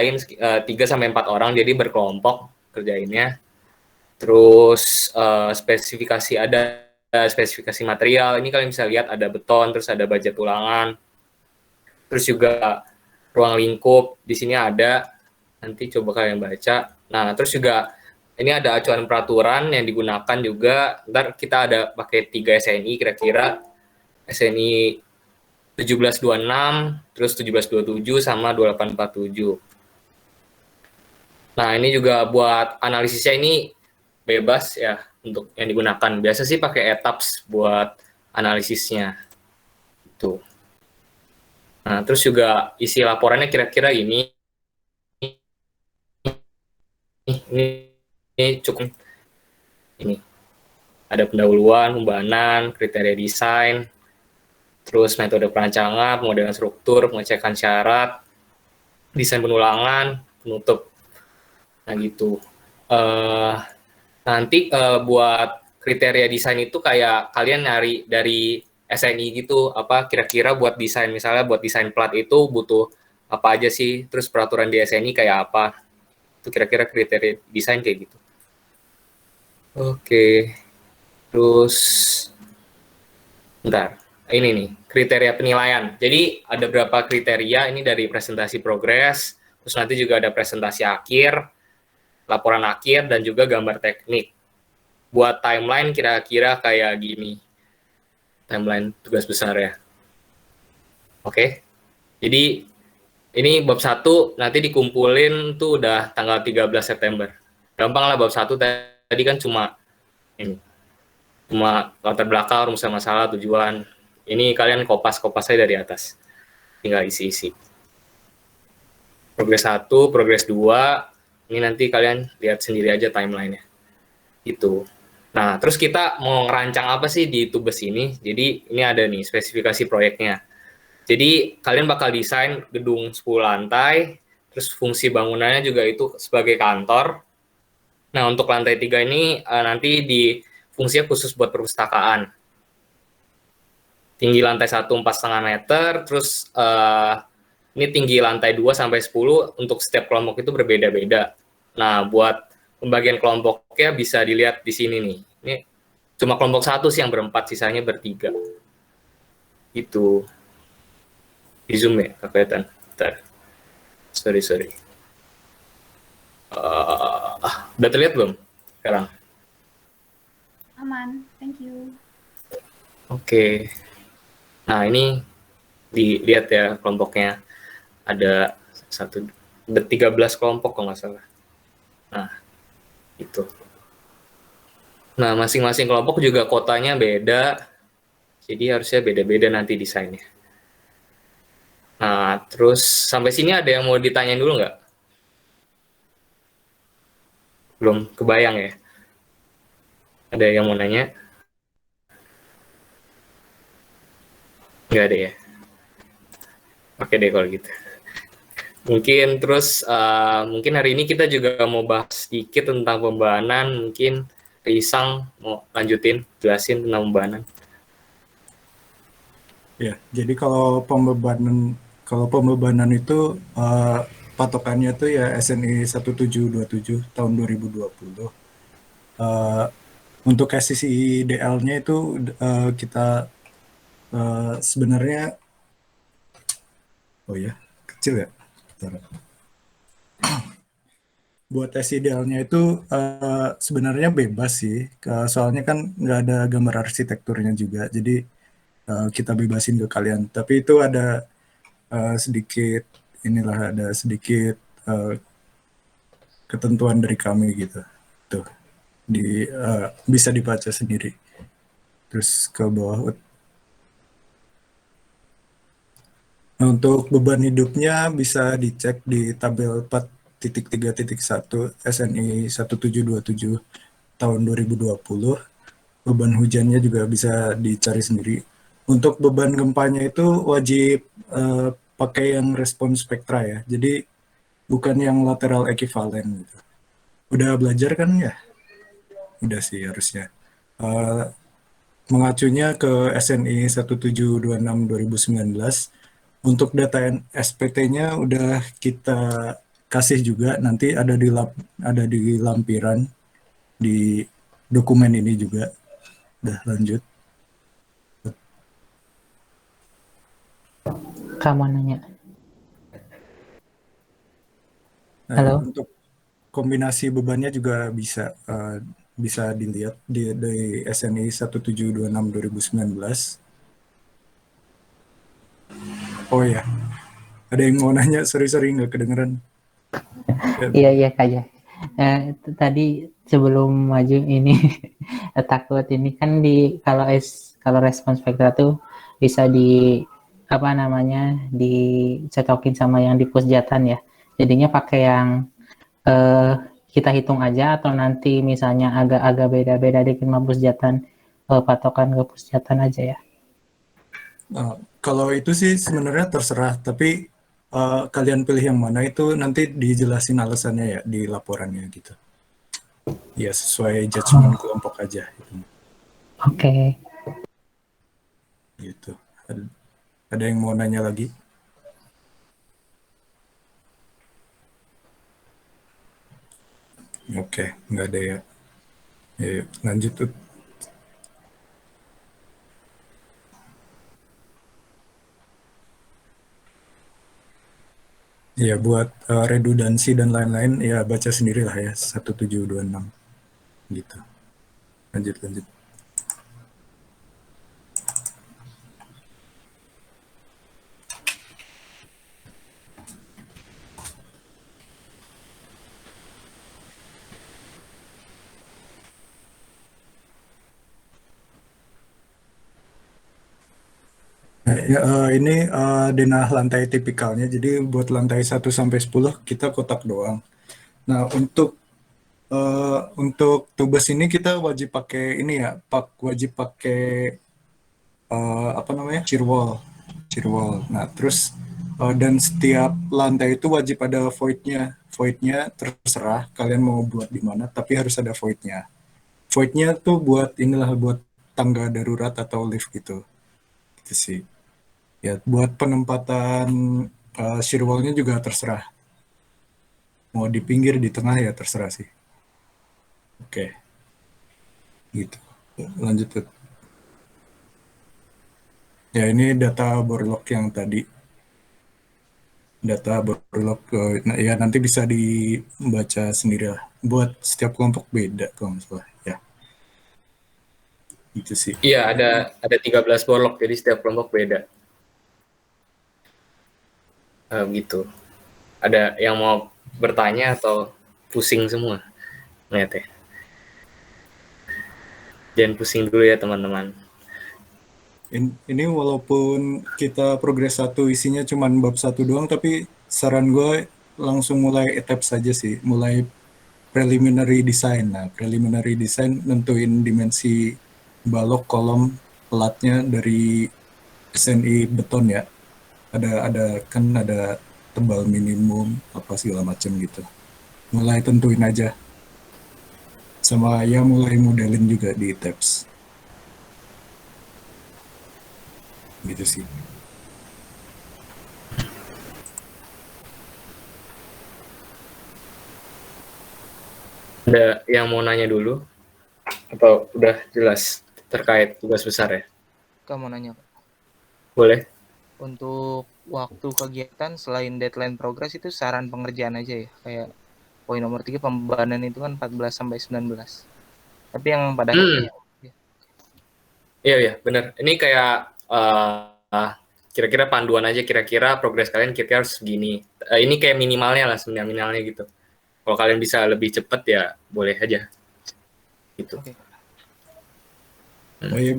ngerjain 3-4 orang, jadi berkelompok kerjainnya. Terus spesifikasi material, ini kalian bisa lihat ada beton, terus ada baja tulangan, terus juga ruang lingkup di sini ada, nanti coba kalian baca. Nah, terus juga ini ada acuan peraturan yang digunakan juga. Ntar kita ada pakai 3 SNI kira-kira, SNI 1726, terus 1727 sama 2847. Nah, ini juga buat analisisnya ini bebas ya untuk yang digunakan. Biasa sih pakai etaps buat analisisnya. Tuh. Nah, terus juga isi laporannya kira-kira ini cukup ini. Ada pendahuluan, pembahanan, kriteria desain, terus metode perancangan, pemodelan struktur, pengecekan syarat, desain penulangan, penutup. Nah gitu. Nanti buat kriteria desain itu kayak kalian nyari dari SNI gitu, apa kira-kira buat desain, misalnya buat desain plat itu butuh apa aja sih, terus peraturan di SNI kayak apa, itu kira-kira kriteria desain kayak gitu. Oke, terus bentar, ini nih kriteria penilaian. Jadi ada berapa kriteria, ini dari presentasi progres, terus nanti juga ada presentasi akhir, laporan akhir, dan juga gambar teknik. Buat timeline kira-kira kayak gini, timeline tugas besar ya. Oke, jadi ini bab 1 nanti dikumpulin tuh udah tanggal 13 September. Gampang lah, bab 1 tadi kan cuma ini, cuma latar belakang, rumus masalah, tujuan. Ini kalian kopas-kopas aja dari atas, tinggal isi-isi. Progres 1, progres 2, ini nanti kalian lihat sendiri aja timeline-nya. Itu. Nah, terus kita mau ngerancang apa sih di Tubes ini? Jadi ini ada nih spesifikasi proyeknya. Jadi kalian bakal desain gedung 10 lantai, terus fungsi bangunannya juga itu sebagai kantor. Nah, untuk lantai 3 ini nanti fungsinya khusus buat perpustakaan. Tinggi lantai 1 4,5 meter, terus ini tinggi lantai 2 sampai 10 untuk setiap kelompok itu berbeda-beda. Nah, buat pembagian kelompoknya bisa dilihat di sini nih. Ini cuma kelompok 1 sih yang berempat, sisanya bertiga. Itu. Di Zoom ya, kelihatan. Bentar. Sorry. Udah terlihat belum sekarang? Aman, thank you. Oke. Nah, ini dilihat ya kelompoknya. Ada 13 kelompok kalau nggak salah. Nah, itu. Nah, masing-masing kelompok juga kotanya beda. Jadi harusnya beda-beda nanti desainnya. Nah, terus sampai sini ada yang mau ditanyain dulu nggak? Belum kebayang ya? Ada yang mau nanya? Nggak ada ya? Oke deh kalau gitu. Mungkin terus mungkin hari ini kita juga mau bahas sedikit tentang pembahanan. Mungkin Risang mau lanjutin jelasin tentang pembahanan. Ya, jadi kalau pembebanan itu patokannya tuh ya SNI 1727 tahun 2020. Untuk SCI DL-nya itu kita sebenarnya kecil ya. Buat tes idealnya itu sebenarnya bebas sih, soalnya kan nggak ada gambar arsitekturnya juga, jadi kita bebasin ke kalian. Tapi itu ada sedikit ketentuan dari kami gitu. Tuh bisa dibaca sendiri. Terus ke bawah. Untuk beban hidupnya bisa dicek di tabel 4.3.1 SNI 1727 tahun 2020. Beban hujannya juga bisa dicari sendiri. Untuk beban gempanya itu wajib pakai yang respons spektra ya. Jadi bukan yang lateral ekivalen gitu. Udah belajar kan ya? Udah sih harusnya. Mengacunya ke SNI 1726 2019. Untuk data SPT-nya udah kita kasih juga nanti ada di lampiran di dokumen ini juga. Udah lanjut. Kamu nanya. Nah, Halo? untuk kombinasi bebannya juga bisa dilihat di SNI 1726 2019. Oh ya, ada yang mau nanya? Sorry nggak kedengeran. Iya, iya Kak ya. Tadi sebelum maju ini takut ini kan kalau respons spektra tuh bisa apa namanya dicocokin sama yang di pusjatan ya. Jadinya pakai yang eh, kita hitung aja atau nanti misalnya agak-agak beda-beda di lima pusjatan patokan ke pusjatan aja ya. Kalau itu sih sebenarnya terserah, tapi kalian pilih yang mana itu nanti dijelasin alasannya ya di laporannya gitu. Ya sesuai judgement kelompok aja. Oke. Gitu. Ada yang mau nanya lagi? Oke, nggak ada ya. Ya, lanjut tuh. Ya buat redundansi dan lain-lain ya baca sendirilah ya 1726 gitu. Lanjut. Nah, ya, ini denah lantai tipikalnya. Jadi buat lantai 1 sampai 10 kita kotak doang. Nah, untuk tubes ini kita wajib pakai ini ya, wajib pakai apa namanya? Shear wall. Nah, terus dan setiap lantai itu wajib ada voidnya. Voidnya terserah kalian mau buat di mana, tapi harus ada voidnya. Voidnya tuh buat tangga darurat atau lift gitu. Gitu sih. Ya, buat penempatan shear wall-nya juga terserah. Mau di pinggir, di tengah ya terserah sih. Oke, gitu. Lanjut ke. Ya, ini data borlock yang tadi. Data borlock, nah, ya nanti bisa dibaca sendiri lah. Buat setiap kelompok beda kalau nggak salah. Ya, itu sih. Iya, ada 13 borlok, jadi setiap kelompok beda. Gitu. Ada yang mau bertanya atau pusing semua? Lihat ya. Jangan pusing dulu ya teman-teman. Ini walaupun kita progres 1 isinya cuma bab 1 doang, tapi saran gue langsung mulai etap saja sih. Mulai preliminary design. Nah, preliminary design nentuin dimensi balok kolom pelatnya dari SNI beton ya. Ada tebal minimum apa segala macam gitu. Mulai tentuin aja. Sama ya mulai modelin juga di tabs. Gitu sih. Ada yang mau nanya dulu? Atau udah jelas terkait tugas besar ya? Kamu nanya, Boleh? untuk waktu kegiatan selain deadline progress itu saran pengerjaan aja ya, kayak poin nomor 3 pembebanan itu kan 14 sampai 19. Tapi yang pada akhirnya Iya, benar. Ini kayak kira-kira panduan aja, kira-kira progres kalian kira-kira harus segini. Ini kayak minimalnya lah sebenarnya, minimalnya gitu. Kalau kalian bisa lebih cepat ya boleh aja. Gitu. Oke. Oh ya,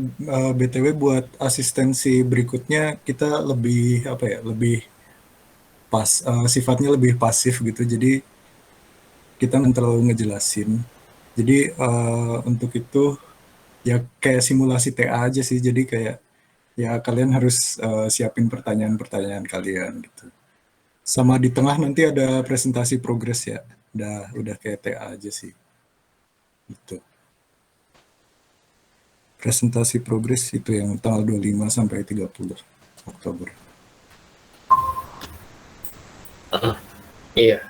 BTW buat asistensi berikutnya kita lebih apa ya, lebih sifatnya lebih pasif gitu. Jadi kita nggak terlalu ngejelasin. Jadi untuk itu ya kayak simulasi TA aja sih. Jadi kayak ya kalian harus siapin pertanyaan-pertanyaan kalian gitu. Sama di tengah nanti ada presentasi progres ya. Udah kayak TA aja sih. Gitu. Presentasi progres itu yang tanggal 25 sampai 30 Oktober. Iya.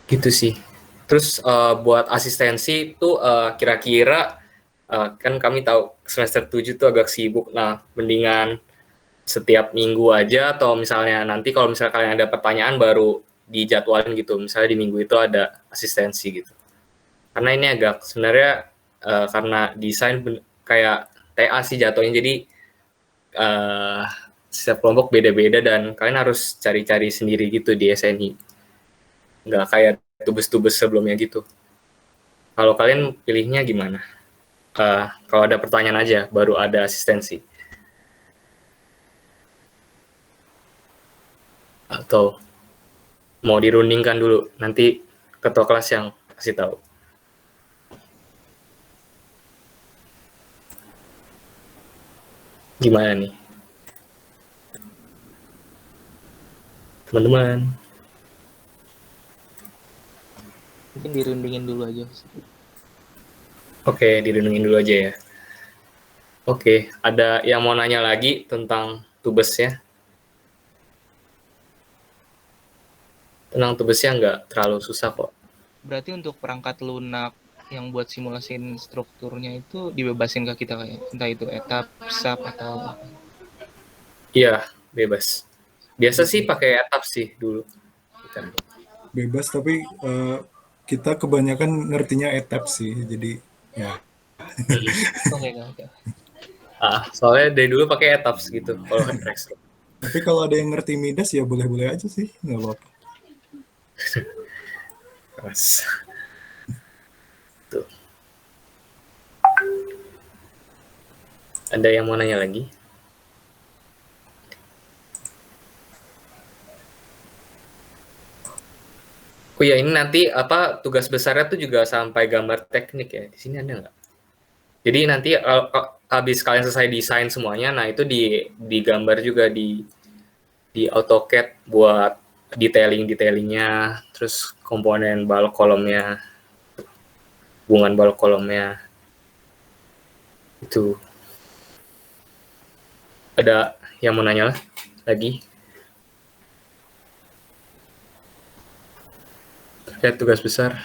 Gitu sih. Terus buat asistensi itu kira-kira kan kami tahu semester 7 tuh agak sibuk. Nah, mendingan setiap minggu aja atau misalnya nanti kalau misalnya kalian ada pertanyaan baru dijadwalin gitu. Misalnya di minggu itu ada asistensi gitu. Karena ini agak sebenarnya karena desain kayak TA sih jatuhnya. Jadi uh, setiap kelompok beda-beda dan kalian harus cari-cari sendiri gitu di SNI. Nggak kayak tubes-tubes sebelumnya gitu. Kalau kalian pilihnya gimana? Kalau ada pertanyaan aja, baru ada asistensi. Atau mau dirundingkan dulu, nanti ketua kelas yang kasih tahu. Gimana nih? Teman-teman. Mungkin dirundingin dulu aja. Oke, dirundingin dulu aja ya. Oke, ada yang mau nanya lagi tentang tubesnya? Tentang tubesnya nggak terlalu susah kok. Berarti untuk perangkat lunak yang buat simulasiin strukturnya itu dibebasin ke kita kayak entah itu etap, sub atau apa. Iya, bebas. Biasa sih pakai etap sih dulu. Bebas, tapi kita kebanyakan ngertinya etap sih, jadi ya. Oke. Soalnya dari dulu pakai etaps gitu kalau Rexro. Tapi kalau ada yang ngerti Midas ya boleh-boleh aja sih, nggak apa-apa. Tuh. Ada yang mau nanya lagi? Oh ya, ini nanti apa tugas besarnya tuh juga sampai gambar teknik ya. Di sini ada nggak? Jadi nanti habis kalian selesai desain semuanya, nah itu digambar juga di AutoCAD buat detailingnya, terus komponen balok kolomnya, hubungan balok kolomnya. Itu. Ada yang mau nanya lagi? Terkait tugas besar.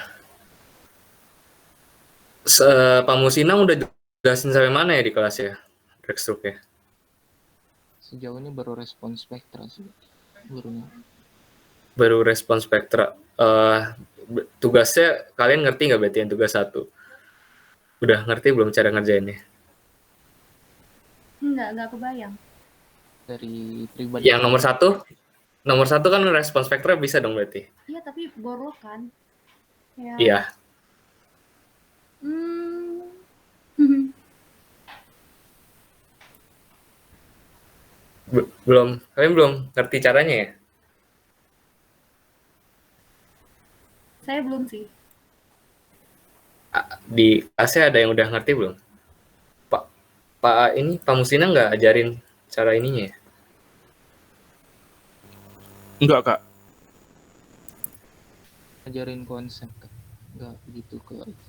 Pak Musina udah jelasin sampai mana ya di kelas ya? Rextrup ya? Sejauh ini baru respon spektra sih. Baru respon spektra. Tugasnya kalian ngerti nggak berarti yang tugas 1? Udah ngerti belum cara ngerjainnya? Nggak kebayang. Dari pribadi. Yang nomor satu kan respon spektra bisa dong berarti? Iya, tapi borok kan? Ya. Iya. Kalian belum ngerti caranya ya? Saya belum sih. Di kelasnya ada yang udah ngerti belum? Pak Musina nggak ajarin cara ininya ya? Enggak, Kak. Ajarin konsep, nggak begitu ke itu.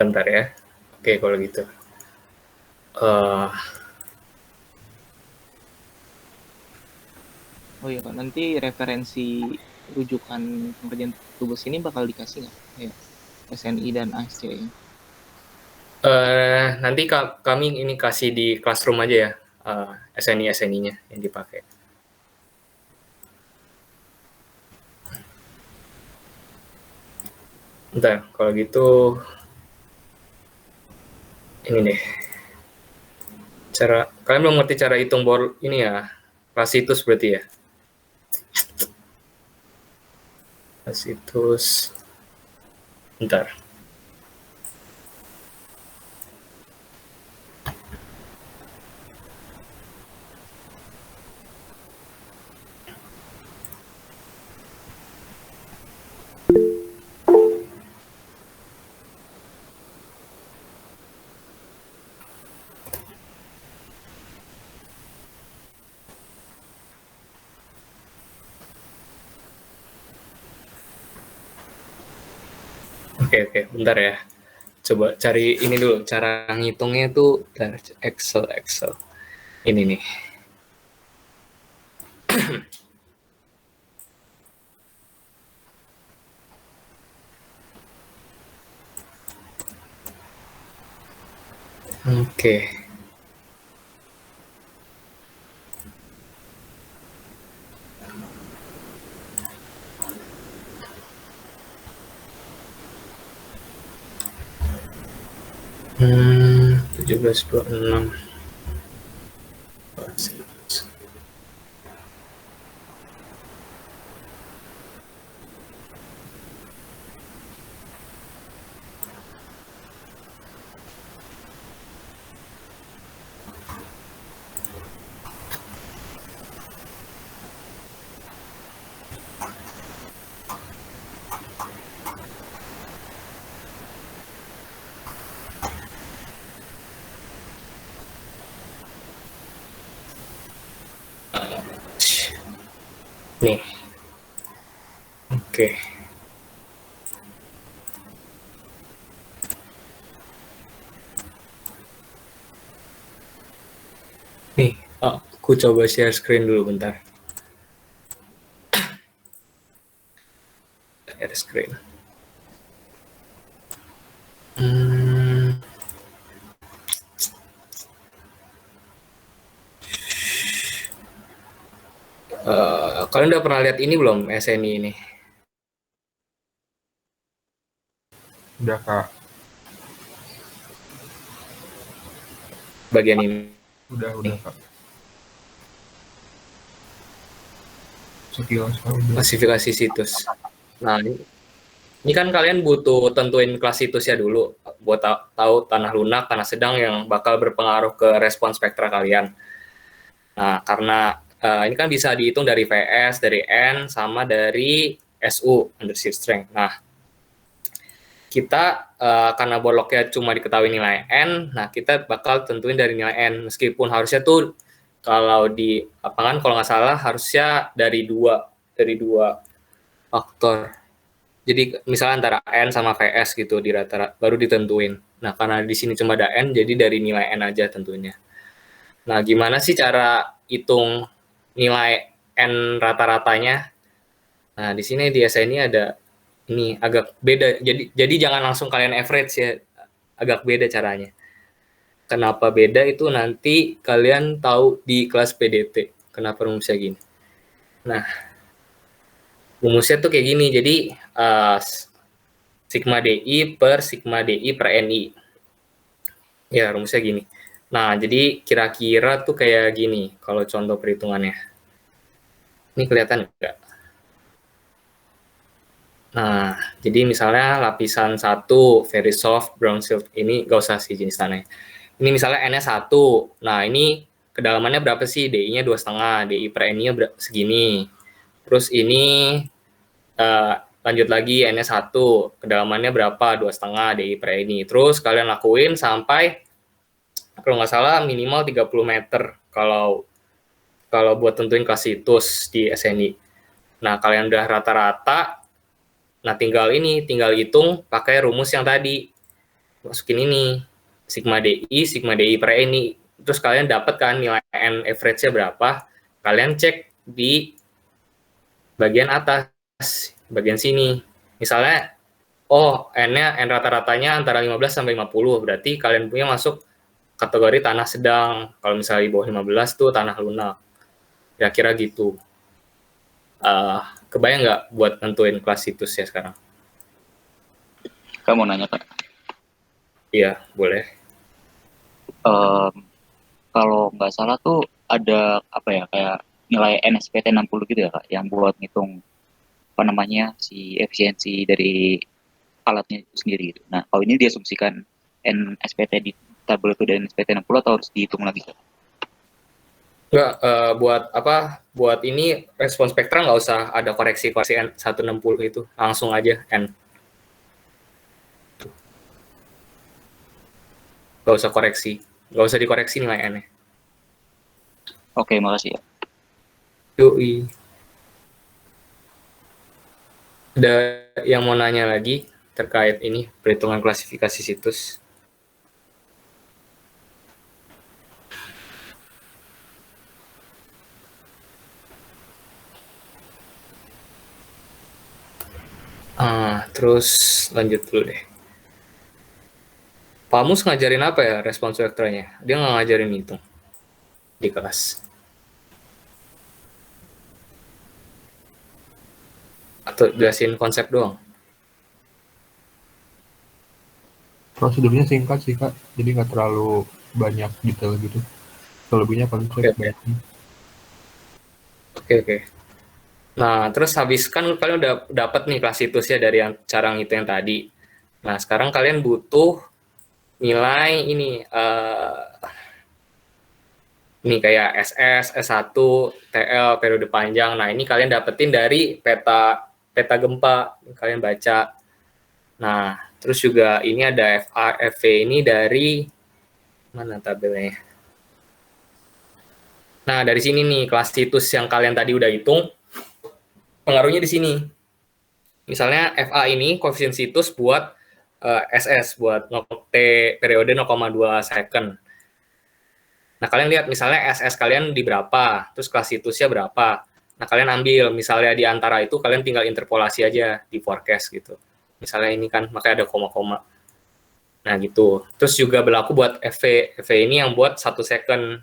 Bentar ya. Oke, kalau gitu. Oh iya Pak, nanti referensi rujukan pengerjaan tugas ini bakal dikasih nggak? Ya, SNI dan ASC. Nanti kami ini kasih di classroom aja ya, SNI-nya yang dipakai. Bentar, kalau gitu ini deh. Kalian belum ngerti cara hitung bor ini ya, rasitus berarti ya? Rasitus. Bentar. Oke, bentar ya. Coba cari ini dulu, cara ngitungnya tuh dari Excel. Ini nih. Oke. Hmm, 1726. Nih, oke. Nih, aku coba share screen dulu bentar. Share screen. Hmm, kalian udah pernah lihat ini belum, SNI ini? Udah Kak, Bagian ini. udah Kak. Sekilas Kak, udah. Klasifikasi situs. Nah, ini kan kalian butuh tentuin kelas situsnya dulu buat tahu tanah lunak, tanah sedang yang bakal berpengaruh ke respon spektra kalian. Nah, karena ini kan bisa dihitung dari VS, dari N, sama dari SU, undersea strength. Nah, kita karena boloknya cuma diketahui nilai N, nah kita bakal tentuin dari nilai N. Meskipun harusnya tuh kalau di lapangan kalau nggak salah harusnya dari dua faktor. Jadi misalnya antara N sama VS gitu di rata-rata baru ditentuin. Nah, karena di sini cuma ada N, jadi dari nilai N aja tentunya. Nah, gimana sih cara hitung nilai N rata-ratanya? Nah, di sini di SNI ada ini agak beda. Jadi jangan langsung kalian average ya. Agak beda caranya. Kenapa beda itu nanti kalian tahu di kelas PDT. Kenapa rumusnya gini. Nah, rumusnya tuh kayak gini. Jadi sigma DI per sigma DI per NI. Ya, rumusnya gini. Nah, jadi kira-kira tuh kayak gini kalau contoh perhitungannya. Ini kelihatan nggak? Nah, jadi misalnya lapisan 1 very soft brown silk ini nggak usah sih jenis tanahnya. Ini misalnya N-nya 1. Nah, ini kedalamannya berapa sih? DI-nya 2,5, DI per N-nya segini. Terus ini lanjut lagi N-nya 1, kedalamannya berapa? 2,5 DI per N-nya. Terus kalian lakuin sampai kalau nggak salah minimal 30 meter kalau buat tentuin kelas situs di SNI. Nah, kalian udah rata-rata, nah tinggal hitung pakai rumus yang tadi. Masukin ini, sigma DI per NI. Terus kalian dapat kan nilai N average-nya berapa, kalian cek di bagian atas, bagian sini. Misalnya, N rata-ratanya antara 15 sampai 50, berarti kalian punya masuk kategori tanah sedang. Kalau misalnya di bawah 15 tuh tanah lunak. Kira-kira gitu. Kebayang nggak buat nentuin kelas situs ya sekarang? Kamu nanya Kak? Iya, boleh. Kalau nggak salah tuh ada apa ya, kayak nilai NSPT 60 gitu ya Kak, yang buat ngitung apa namanya si efisiensi dari alatnya itu sendiri gitu. Nah, kalau ini diasumsikan NSPT di tabel itu dan NSPT 60 atau harus dihitung lagi Kak? Nggak, buat apa? Buat ini respon spektra nggak usah ada koreksi N 160 itu, langsung aja N. Nggak usah koreksi, nggak usah dikoreksi nilai N-nya. Oke, makasih ya. Yoi. Ada yang mau nanya lagi terkait ini perhitungan klasifikasi situs? Terus lanjut dulu deh. Pak Mus ngajarin apa ya respons vektornya? Dia nggak ngajarin itu di kelas. Atau jelasin konsep doang? Prosedurnya singkat sih Kak, jadi nggak terlalu banyak detail gitu. Selebihnya konsep Oke. banyak. Oke. Nah, terus habis kan kalian udah dapat nih kelas situsnya dari yang cara ngitung yang tadi. Nah, sekarang kalian butuh nilai ini kayak SS, S1, TL, periode panjang. Nah, ini kalian dapetin dari peta gempa, kalian baca. Nah, terus juga ini ada FA, FV ini dari mana tabelnya? Nah, dari sini nih kelas situs yang kalian tadi udah hitung, pengaruhnya di sini. Misalnya FA ini koefisien situs buat SS, buat T periode 0,2 second. Nah, kalian lihat misalnya SS kalian di berapa, terus kelas situsnya berapa. Nah, kalian ambil, misalnya di antara itu kalian tinggal interpolasi aja di forecast gitu. Misalnya ini kan, makanya ada koma-koma. Nah, gitu. Terus juga berlaku buat FV. FV ini yang buat 1 second.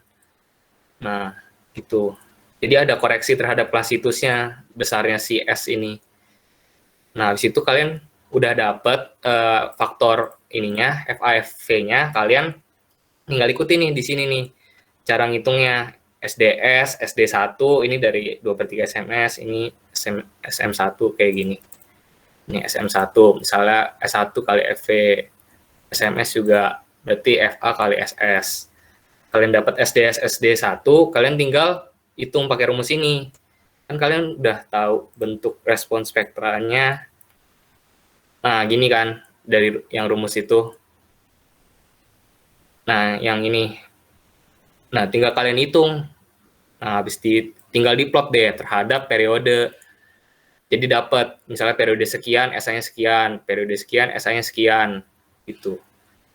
Nah, gitu. Jadi ada koreksi terhadap kelas situsnya, besarnya si S ini. Nah, habis itu kalian udah dapet faktor ininya, FAFV-nya, kalian tinggal ikutin nih di sini nih. Cara ngitungnya SDS, SD1, ini dari 2/3 SMS, ini SM1 kayak gini. Ini SM1, misalnya S1 kali FV, SMS juga berarti FA kali SS. Kalian dapat SDS, SD1, kalian tinggal hitung pakai rumus ini. Kan kalian udah tahu bentuk respon spektranya. Nah, gini kan, dari yang rumus itu. Nah, yang ini. Nah, tinggal kalian hitung. Nah, habis tinggal diplot deh terhadap periode. Jadi dapat misalnya periode sekian, SA-nya sekian, periode sekian, SA-nya sekian. Itu.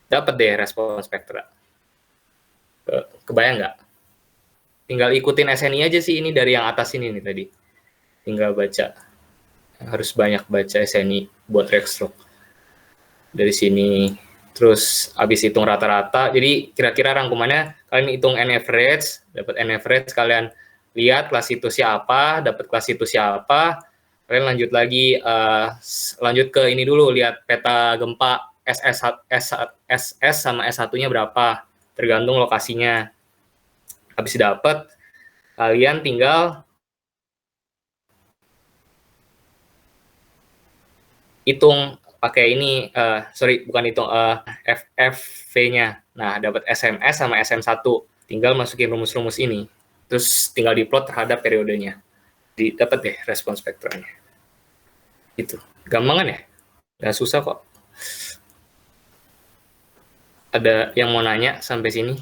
Dapat deh respon spektra. Kebayang nggak? Tinggal ikutin SNI aja sih, ini dari yang atas ini nih tadi. Tinggal baca. Harus banyak baca SNI buat Rexrock. Dari sini. Terus habis hitung rata-rata, jadi kira-kira rangkumannya kalian hitung N average, dapat N average, kalian lihat kelas situsnya apa, dapat kelas situsnya apa, kalian lanjut lagi, lanjut ke ini dulu, lihat peta gempa SS sama S1-nya berapa, tergantung lokasinya. Habis dapat, kalian tinggal hitung pakai ini, bukan hitung, FV-nya. Nah, dapat SMS sama SM1. Tinggal masukin rumus-rumus ini. Terus tinggal diplot terhadap periodenya. Dapat deh respon spektranya. Itu. Gampang kan ya? Nggak susah kok. Ada yang mau nanya sampai sini?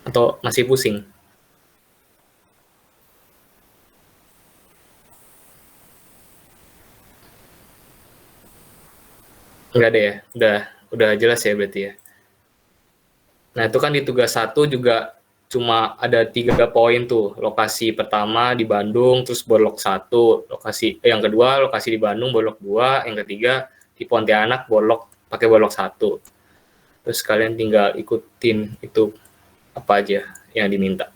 Atau masih pusing? Enggak deh ya, udah jelas ya berarti ya. Nah, itu kan di tugas 1 juga cuma ada 3 poin tuh. Lokasi pertama di Bandung, terus Borlok 1, yang kedua lokasi di Bandung, Borlok 2, yang ketiga di Pontianak, pakai Borlok 1. Terus kalian tinggal ikutin itu apa aja yang diminta.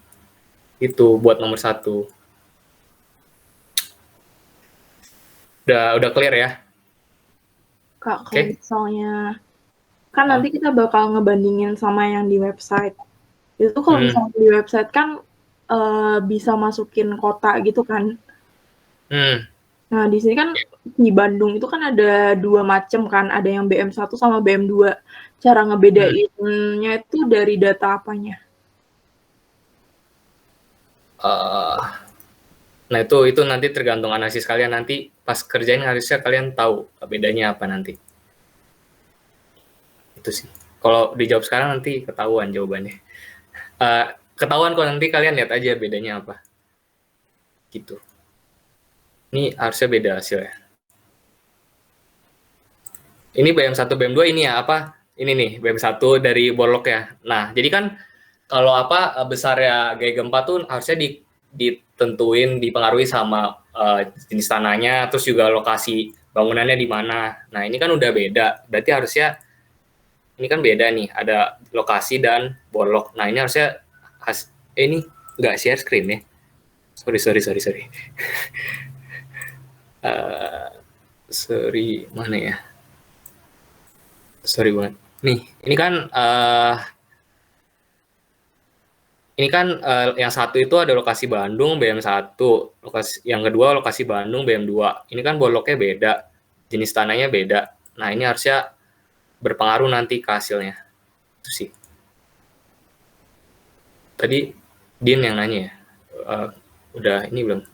Itu buat nomor 1. Udah clear ya? Kak, kalau Oke. misalnya kan nanti kita bakal ngebandingin sama yang di website. Itu kalau misalnya di website kan bisa masukin kota gitu kan. Nah, di sini kan di Bandung itu kan ada 2 macam kan, ada yang BM1 sama BM2. Cara ngebedainnya itu dari data apanya? Nah, itu nanti tergantung analisis kalian, nanti pas kerjain harusnya kalian tahu bedanya apa nanti. Itu sih. Kalau dijawab sekarang nanti ketahuan jawabannya. Ketahuan kok, nanti kalian lihat aja bedanya apa. Gitu. Ini harusnya beda hasilnya. Ini BM1, BM2 ini ya apa? Ini nih, BM1 dari Borlok ya. Nah, jadi kan kalau besarnya gaya gempa tuh harusnya ditentuin, dipengaruhi sama jenis tanahnya, terus juga lokasi bangunannya di mana. Nah, ini kan udah beda. Berarti harusnya ini kan beda nih, ada lokasi dan bolok. Nah, ini harusnya ini nggak share screen ya. Sorry. Sorry, mana ya? Sorry banget. Nih, ini kan yang satu itu ada lokasi Bandung BM1, yang kedua lokasi Bandung BM2. Ini kan boloknya beda, jenis tanahnya beda. Nah, ini harusnya berpengaruh nanti ke hasilnya. Itu sih. Tadi Din yang nanya ya. Udah ini belum?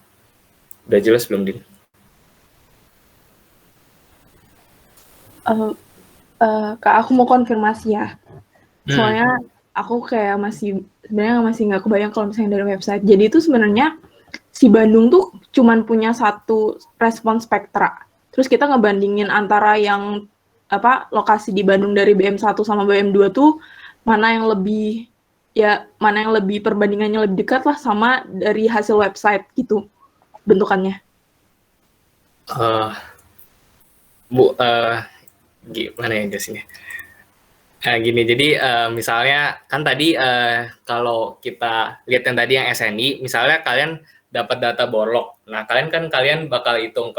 Udah jelas belum, Din? Kak, aku mau konfirmasi ya. Soalnya aku kayak sebenarnya masih nggak kebayang kalau misalnya dari website. Jadi itu sebenarnya si Bandung tuh cuman punya satu respon spektra. Terus kita ngebandingin antara yang lokasi di Bandung dari BM1 sama BM2 tuh mana yang lebih perbandingannya lebih dekat lah sama dari hasil website gitu bentukannya. Gimana ya guys ini? Gini, jadi misalnya kan tadi kalau kita lihat yang tadi yang SNI, misalnya kalian dapat data bolok, nah kalian bakal hitung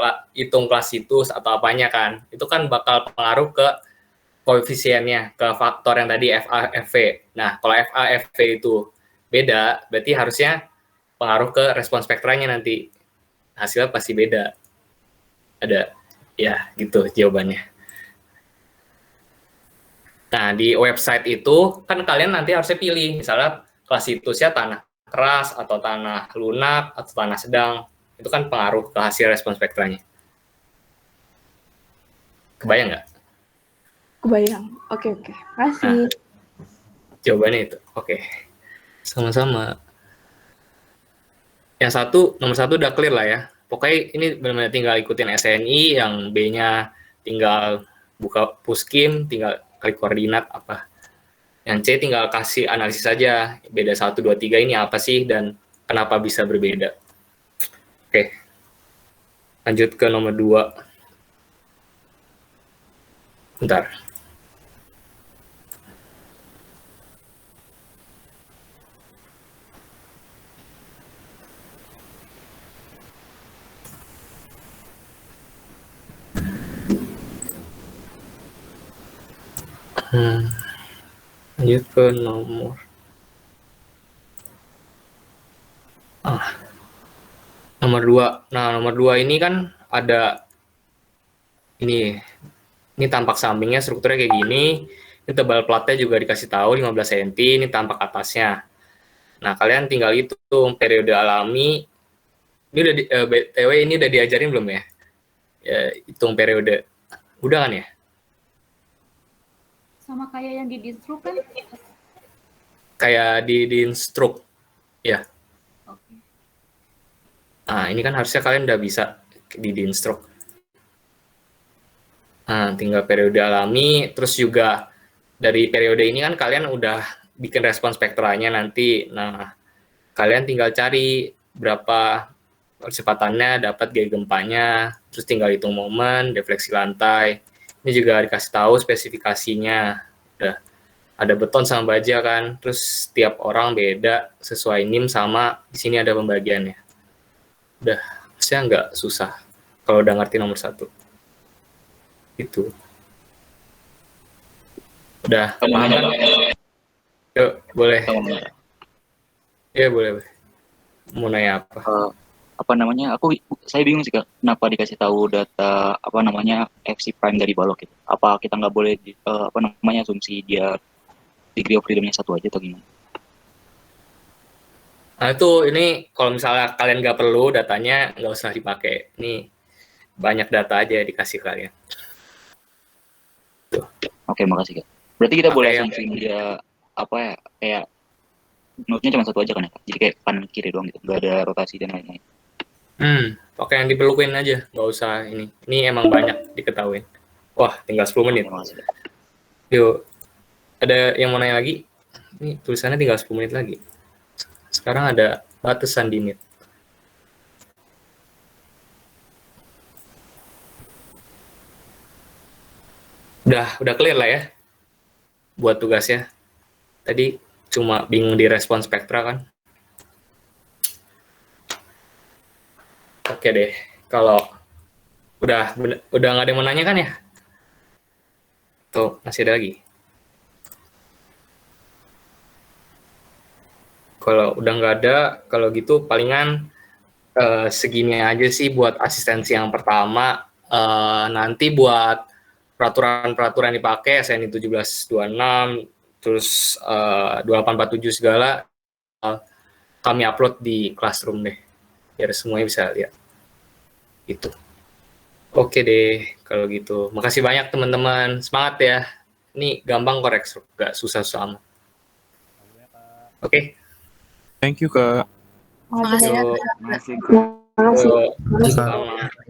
kelas situs atau apanya kan, itu kan bakal pengaruh ke koefisiennya, ke faktor yang tadi FA, FV. Nah, kalau FA, FV itu beda, berarti harusnya pengaruh ke respon spektranya nanti, hasilnya pasti beda. Ada, ya gitu jawabannya. Nah, di website itu kan kalian nanti harusnya pilih, misalnya kelas situsnya tanah keras atau tanah lunak atau tanah sedang. Itu kan pengaruh ke hasil respon spektranya. Kebayang nggak? Kebayang. Oke. Makasih. Nah, jawabannya itu. Oke. Sama-sama. Nomor satu udah clear lah ya. Pokoknya ini benar-benar tinggal ikutin SNI, yang B-nya tinggal buka Puskim, tinggal klik koordinat apa. Yang C tinggal kasih analisis saja, beda 1, 2, 3 ini apa sih dan kenapa bisa berbeda. Oke. Lanjut ke nomor 2. Bentar. Lanjut ke nomor nomor 2. Nah, nomor 2 ini kan ada ini tampak sampingnya strukturnya kayak gini. Ini tebal platnya juga dikasih tahu 15 cm, ini tampak atasnya. Nah, kalian tinggal hitung periode alami. Ini udah BTW ini udah diajarin belum ya? Hitung periode. Udah kan ya? Sama kayak yang di Dinstruk kan? Kayak di Dinstruk. Ya. Oke. Nah, ini kan harusnya kalian udah bisa di Dinstruk. Nah, tinggal periode alami, terus juga dari periode ini kan kalian udah bikin respon spektranya nanti. Nah, kalian tinggal cari berapa kecepatannya, dapat gaya gempanya, terus tinggal hitung momen, defleksi lantai. Ini juga dikasih tahu spesifikasinya. Udah ada beton sama baja kan, terus tiap orang beda sesuai NIM sama di sini ada pembagiannya. Udah, saya nggak susah kalau udah ngerti nomor 1. Itu. Udah paham kan? Yuk, boleh. Ya, boleh. Mau nanya apa? Saya bingung sih Kak, kenapa dikasih tahu data FC prime dari balok gitu. Apa kita nggak boleh asumsi dia degree of freedom-nya 1 aja atau gimana? Nah, itu ini kalau misalnya kalian nggak perlu datanya, nggak usah dipakai. Ini banyak data aja dikasih kalian. Tuh. Oke, makasih Kak. Berarti kita boleh asumsi dia kayak node-nya cuma 1 aja kan ya Kak? Jadi kayak kanan kiri doang gitu, nggak ada rotasi dan lain-lain. Oke, yang diperluin aja, nggak usah ini. Ini emang banyak diketahuin. Wah, tinggal 10 menit. Yuk, ada yang mau nanya lagi? Ini tulisannya tinggal 10 menit lagi. Sekarang ada batasan di menit. Udah clear lah ya buat tugasnya. Tadi cuma bingung di respon spektra kan. Oke deh, kalau udah nggak ada yang mau nanya kan ya? Tuh, masih ada lagi. Kalau udah nggak ada, kalau gitu palingan segini aja sih buat asistensi yang pertama. Nanti buat peraturan-peraturan dipakai, SNI 1726, terus 2847 segala, kami upload di Classroom deh, biar semuanya bisa lihat. Itu. Oke deh, kalau gitu. Makasih banyak teman-teman. Semangat ya. Ini gampang korek, gak susah-susah amat. Oke. Thank you, Kak. Makasih. Yuk. Makasih. Yuk. Selamat.